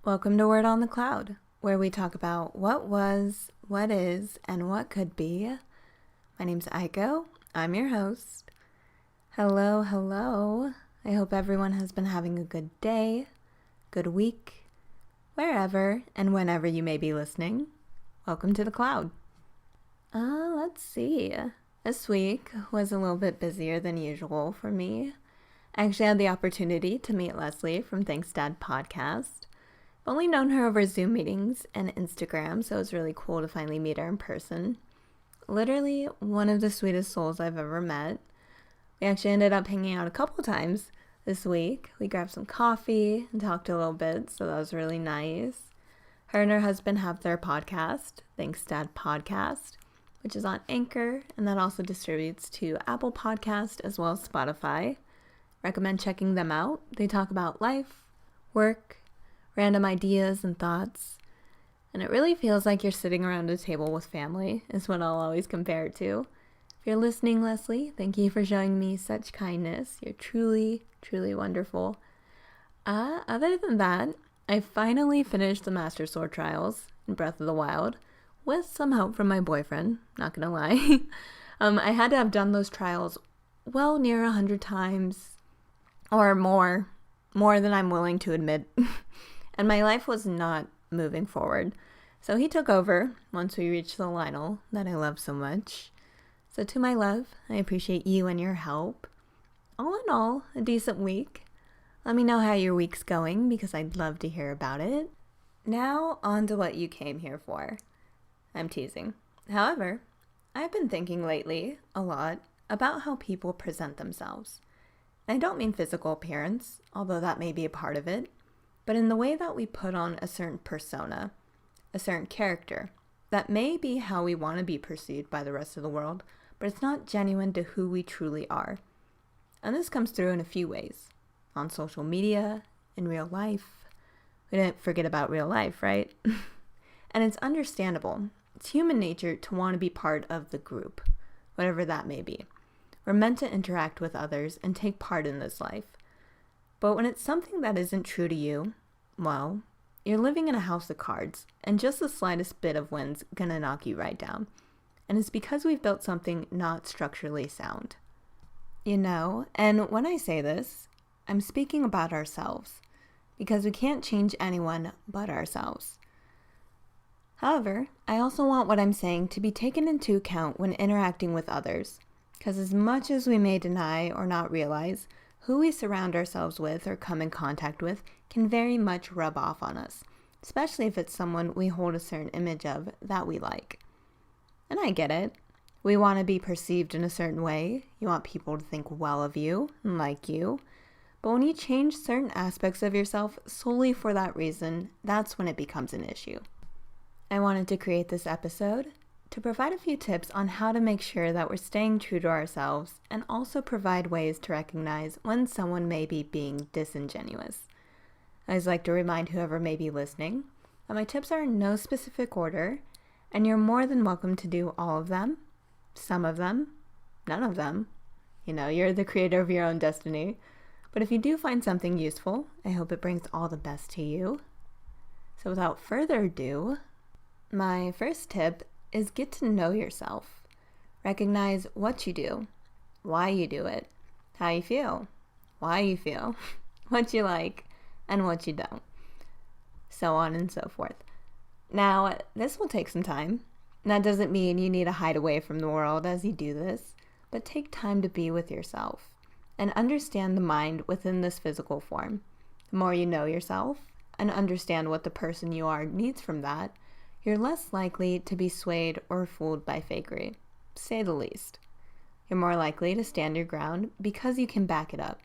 Welcome to Word on the Cloud, where we talk about what was, what is, and what could be. My name's Aiko. I'm your host. Hello. I hope everyone has been having a good day, good week, wherever and whenever you may be listening. Welcome to the cloud. Let's see. This week was a little bit busier than usual for me. I actually had the opportunity to meet Leslie from Thanks Dad podcast. I've only known her over Zoom meetings and Instagram, so it was really cool to finally meet her in person. Literally one of the sweetest souls I've ever met. We actually ended up hanging out a couple times this week. We grabbed some coffee and talked a little bit, so that was really nice. Her and her husband have their podcast, Thanks Dad Podcast, which is on Anchor, and that also distributes to Apple Podcast as well as Spotify. Recommend checking them out. They talk about life, work, random ideas and thoughts, and it really feels like you're sitting around a table with family, is what I'll always compare it to. If you're listening, Leslie, thank you for showing me such kindness. You're truly wonderful. Other than that, I finally finished the Master Sword Trials in Breath of the Wild, with some help from my boyfriend, not gonna lie. I had to have done those trials well near 100 times, or more than I'm willing to admit. And my life was not moving forward. So he took over once we reached the Lionel that I love so much. So to my love, I appreciate you and your help. All in all, a decent week. Let me know how your week's going because I'd love to hear about it. Now on to what you came here for. I'm teasing. However, I've been thinking lately a lot about how people present themselves. And I don't mean physical appearance, although that may be a part of it, but in the way that we put on a certain persona, a certain character, that may be how we want to be perceived by the rest of the world, but it's not genuine to who we truly are. And this comes through in a few ways. On social media, in real life. We didn't forget about real life, right? And it's understandable. It's human nature to want to be part of the group, whatever that may be. We're meant to interact with others and take part in this life. But when it's something that isn't true to you, well, you're living in a house of cards, and just the slightest bit of wind's gonna knock you right down. And it's because we've built something not structurally sound. And when I say this, I'm speaking about ourselves, because we can't change anyone but ourselves. However, I also want what I'm saying to be taken into account when interacting with others, because as much as we may deny or not realize, who we surround ourselves with or come in contact with can very much rub off on us, especially if it's someone we hold a certain image of that we like. And I get it. We want to be perceived in a certain way. You want people to think well of you and like you. But when you change certain aspects of yourself solely for that reason, that's when it becomes an issue. I wanted to create this episode to provide a few tips on how to make sure that we're staying true to ourselves and also provide ways to recognize when someone may be being disingenuous. I always like to remind whoever may be listening that my tips are in no specific order, and you're more than welcome to do all of them, some of them, none of them. You're the creator of your own destiny. But if you do find something useful, I hope it brings all the best to you. So without further ado, my first tip is get to know yourself. Recognize what you do, why you do it, how you feel, why you feel, what you like, and what you don't, so on and so forth. Now, this will take some time. That doesn't mean you need to hide away from the world as you do this, but take time to be with yourself and understand the mind within this physical form. The more you know yourself and understand what the person you are needs from that, you're less likely to be swayed or fooled by fakery, to say the least. You're more likely to stand your ground because you can back it up.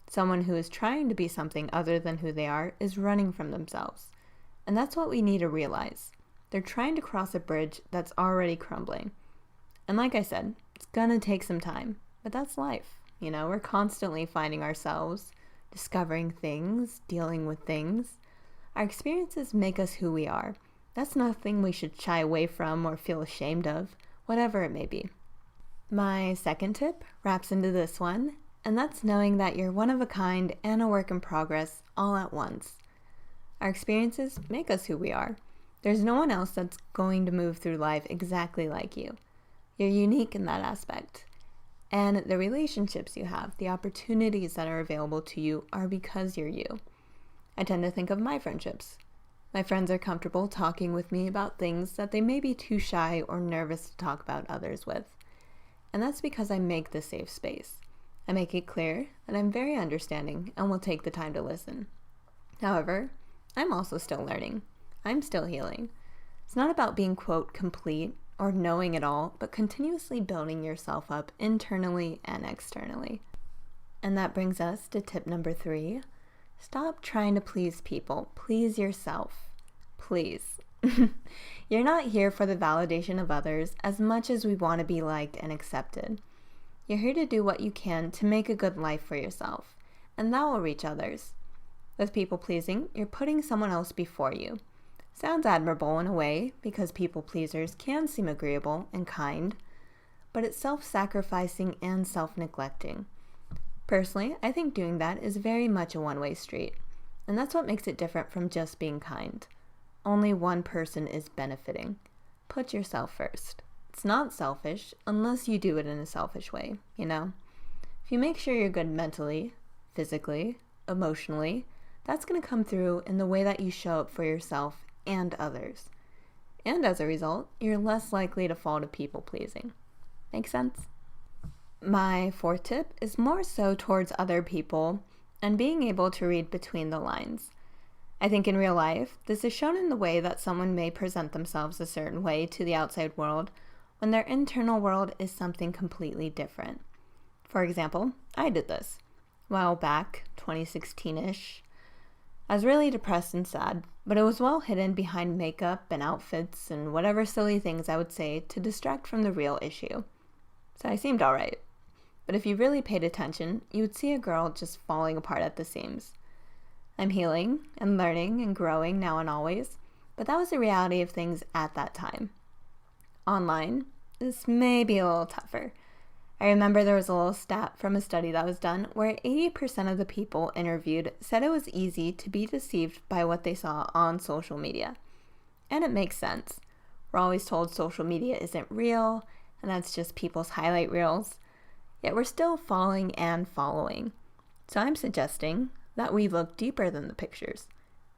Someone who is trying to be something other than who they are is running from themselves. And that's what we need to realize. They're trying to cross a bridge that's already crumbling. And like I said, it's gonna take some time, but that's life. We're constantly finding ourselves, discovering things, dealing with things. Our experiences make us who we are. That's nothing we should shy away from or feel ashamed of, whatever it may be. My second tip wraps into this one, and that's knowing that you're one of a kind and a work in progress all at once. Our experiences make us who we are. There's no one else that's going to move through life exactly like you. You're unique in that aspect. And the relationships you have, the opportunities that are available to you are because you're you. I tend to think of my friendships. My friends are comfortable talking with me about things that they may be too shy or nervous to talk about others with. And that's because I make the safe space. I make it clear that I'm very understanding and will take the time to listen. However, I'm also still learning. I'm still healing. It's not about being, quote, complete or knowing it all, but continuously building yourself up internally and externally. And that brings us to tip number 3. Stop trying to please people. Please yourself. Please. You're not here for the validation of others as much as we want to be liked and accepted. You're here to do what you can to make a good life for yourself, and that will reach others. With people pleasing, you're putting someone else before you. Sounds admirable in a way, because people pleasers can seem agreeable and kind, but it's self-sacrificing and self-neglecting. Personally, I think doing that is very much a one-way street, and that's what makes it different from just being kind. Only one person is benefiting. Put yourself first. It's not selfish unless you do it in a selfish way, you know? If you make sure you're good mentally, physically, emotionally, that's going to come through in the way that you show up for yourself and others. And as a result, you're less likely to fall to people pleasing. Make sense? My 4th tip is more so towards other people and being able to read between the lines. I think in real life, this is shown in the way that someone may present themselves a certain way to the outside world when their internal world is something completely different. For example, I did this. A while back, 2016-ish, I was really depressed and sad, but it was well hidden behind makeup and outfits and whatever silly things I would say to distract from the real issue. So I seemed alright. But if you really paid attention, you would see a girl just falling apart at the seams. I'm healing and learning and growing now and always, but that was the reality of things at that time. Online, this may be a little tougher. I remember there was a little stat from a study that was done where 80% of the people interviewed said it was easy to be deceived by what they saw on social media. And it makes sense. We're always told social media isn't real, and that's just people's highlight reels. Yet we're still falling and following. So I'm suggesting that we look deeper than the pictures.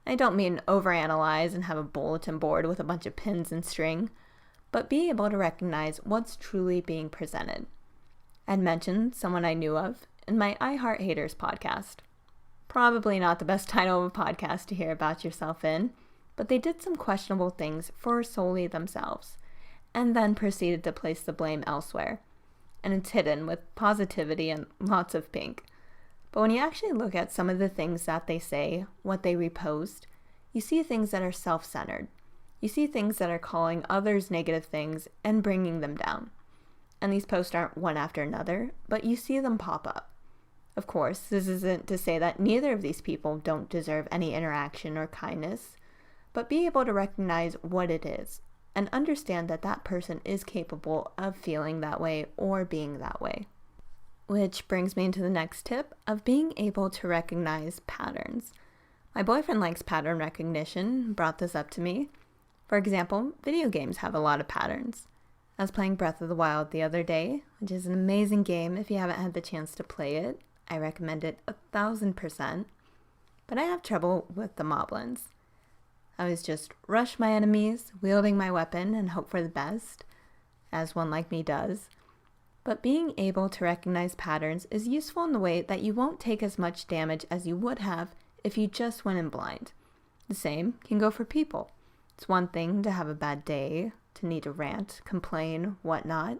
I don't mean overanalyze and have a bulletin board with a bunch of pins and string, but be able to recognize what's truly being presented. I'd mentioned someone I knew of in my I Heart Haters podcast. Probably not the best title of a podcast to hear about yourself in, but they did some questionable things for solely themselves, and then proceeded to place the blame elsewhere. And it's hidden with positivity and lots of pink. But when you actually look at some of the things that they say, what they repost, you see things that are self-centered. You see things that are calling others negative things and bringing them down. And these posts aren't one after another, but you see them pop up. Of course, this isn't to say that neither of these people don't deserve any interaction or kindness, but be able to recognize what it is and understand that that person is capable of feeling that way or being that way. Which brings me into the next tip of being able to recognize patterns. My boyfriend likes pattern recognition, brought this up to me. For example, video games have a lot of patterns. I was playing Breath of the Wild the other day, which is an amazing game. If you haven't had the chance to play it, I recommend it 1,000%. But I have trouble with the moblins. I always just rush my enemies, wielding my weapon and hope for the best, as one like me does. But being able to recognize patterns is useful in the way that you won't take as much damage as you would have if you just went in blind. The same can go for people. It's one thing to have a bad day, to need to rant, complain, whatnot.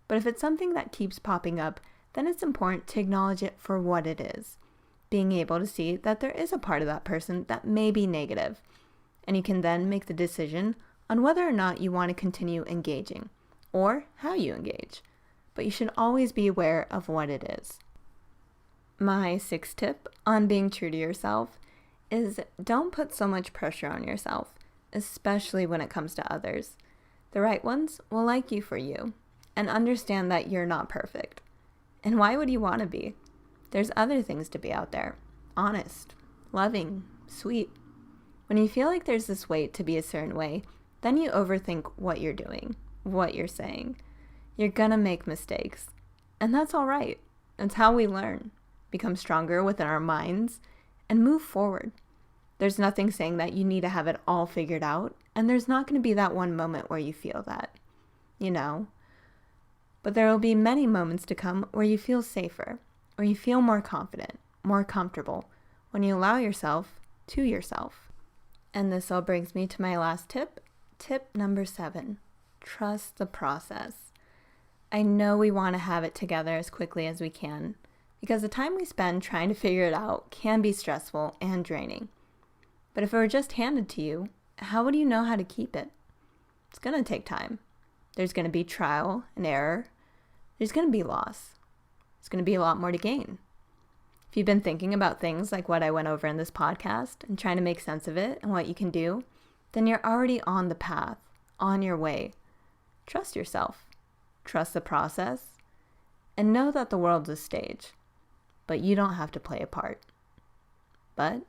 But if it's something that keeps popping up, then it's important to acknowledge it for what it is. Being able to see that there is a part of that person that may be negative. And you can then make the decision on whether or not you want to continue engaging, or how you engage. But you should always be aware of what it is. My 6th tip on being true to yourself is don't put so much pressure on yourself, especially when it comes to others. The right ones will like you for you and understand that you're not perfect. And why would you want to be? There's other things to be out there. Honest, loving, sweet. When you feel like there's this weight to be a certain way, then you overthink what you're doing, what you're saying. You're gonna make mistakes. And that's all right. It's how we learn, become stronger within our minds, and move forward. There's nothing saying that you need to have it all figured out, and there's not going to be that one moment where you feel that, you know. But there will be many moments to come where you feel safer, where you feel more confident, more comfortable, when you allow yourself to yourself. And this all brings me to my last tip. Tip number 7, trust the process. I know we want to have it together as quickly as we can, because the time we spend trying to figure it out can be stressful and draining. But if it were just handed to you, how would you know how to keep it? It's going to take time. There's going to be trial and error. There's going to be loss. There's going to be a lot more to gain. If you've been thinking about things like what I went over in this podcast and trying to make sense of it and what you can do, then you're already on the path, on your way. Trust yourself. Trust the process. And know that the world's a stage. But you don't have to play a part. But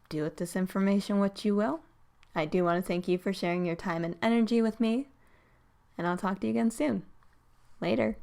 do with this information what you will. I do want to thank you for sharing your time and energy with me. And I'll talk to you again soon. Later.